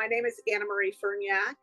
My name is Annamarie.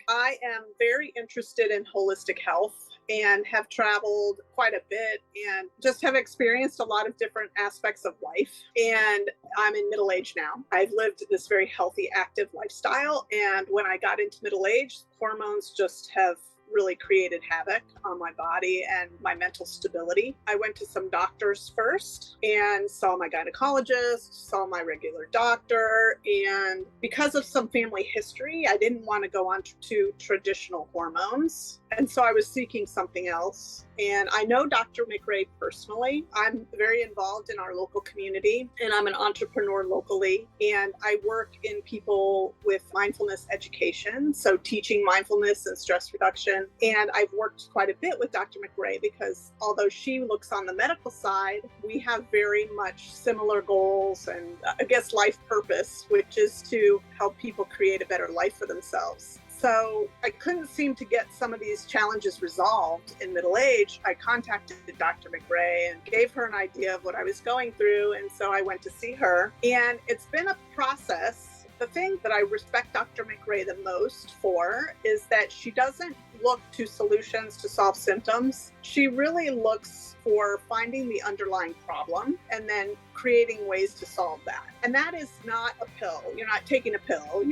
I am very interested in holistic health and have traveled quite a bit and just have experienced a lot of different aspects of life. And I'm in middle age now. I've lived this very healthy, active lifestyle. And when I got into middle age, hormones just have really created havoc on my body and my mental stability. I went to some doctors first and saw my gynecologist, saw my regular doctor, and because of some family history, I didn't want to go on to traditional hormones. And so I was seeking something else. And I know Dr. McRae personally. I'm very involved in our local community and I'm an entrepreneur locally. And I work in people with mindfulness education, so teaching mindfulness and stress reduction. And I've worked quite a bit with Dr. McRae because although she looks on the medical side, we have very much similar goals and I guess life purpose, which is to help people create a better life for themselves. So I couldn't seem to get some of these challenges resolved in middle age. I contacted Dr. McRae and gave her an idea of what I was going through. And so I went to see her. And it's been a process. The thing that I respect Dr. McRae the most for is that she doesn't look to solutions to solve symptoms. She really looks for finding the underlying problem and then creating ways to solve that. And that is not a pill. You're not taking a pill,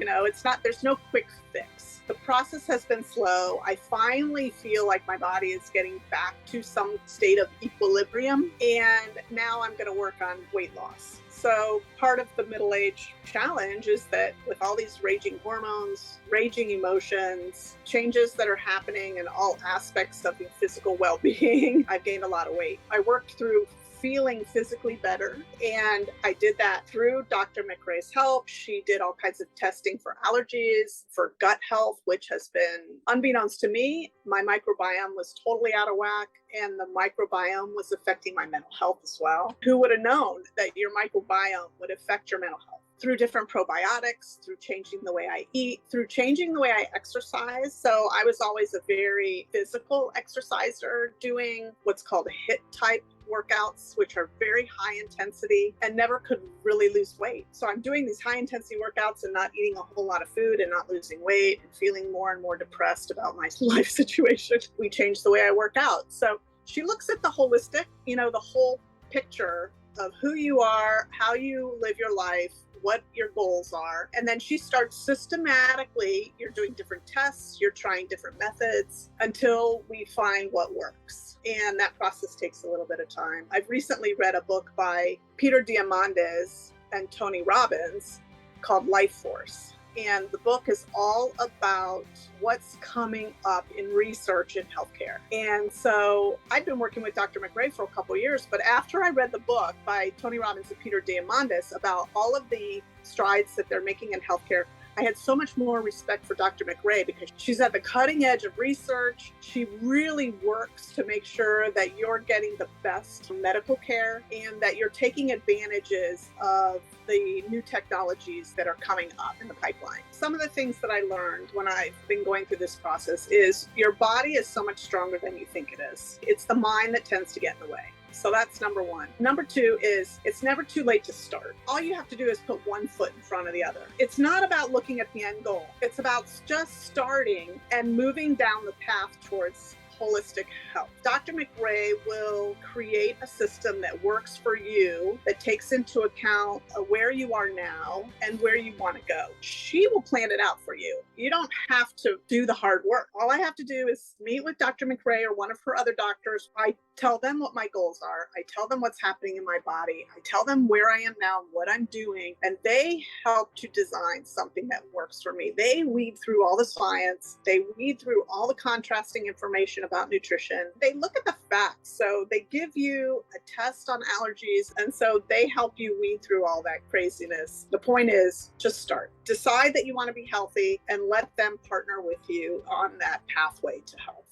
there's no quick fix. The process has been slow. I finally feel like my body is getting back to some state of equilibrium. And now I'm going to work on weight loss. So part of the middle age challenge is that with all these raging hormones, raging emotions, changes that are happening in all aspects of your physical well-being, I've gained a lot of weight. I worked through feeling physically better. And I did that through Dr. McRae's help. She did all kinds of testing for allergies, for gut health, which has been, unbeknownst to me, my microbiome was totally out of whack. And the microbiome was affecting my mental health as well. Who would have known that your microbiome would affect your mental health? Through different probiotics, through changing the way I eat, through changing the way I exercise. So I was always a very physical exerciser, doing what's called HIIT type workouts, which are very high intensity and never could really lose weight. So I'm doing these high intensity workouts and not eating a whole lot of food and not losing weight and feeling more and more depressed about my life situation. We changed the way I work out. So she looks at the holistic, the whole picture of who you are, how you live your life, what your goals are. And then she starts systematically, you're doing different tests, you're trying different methods until we find what works. And that process takes a little bit of time. I've recently read a book by Peter Diamandis and Tony Robbins called Life Force. And the book is all about what's coming up in research in healthcare. And so I've been working with Dr. McRae for a couple of years, but after I read the book by Tony Robbins and Peter Diamandis about all of the strides that they're making in healthcare, I had so much more respect for Dr. McRae because she's at the cutting edge of research. She really works to make sure that you're getting the best medical care and that you're taking advantages of the new technologies that are coming up in the pipeline. Some of the things that I learned when I've been going through this process is your body is so much stronger than you think it is. It's the mind that tends to get in the way. So that's number one. Number two is it's never too late to start. All you have to do is put one foot in front of the other. It's not about looking at the end goal. It's about just starting and moving down the path towards holistic health. Dr. McRae will create a system that works for you, that takes into account where you are now and where you want to go. She will plan it out for you. You don't have to do the hard work. All I have to do is meet with Dr. McRae or one of her other doctors. I tell them what my goals are. I tell them what's happening in my body. I tell them where I am now, what I'm doing, and they help to design something that works for me. They weed through all the science. They weed through all the contrasting information about nutrition. They look at the facts. So they give you a test on allergies. And so they help you weed through all that craziness. The point is just start. Decide that you want to be healthy and let them partner with you on that pathway to health.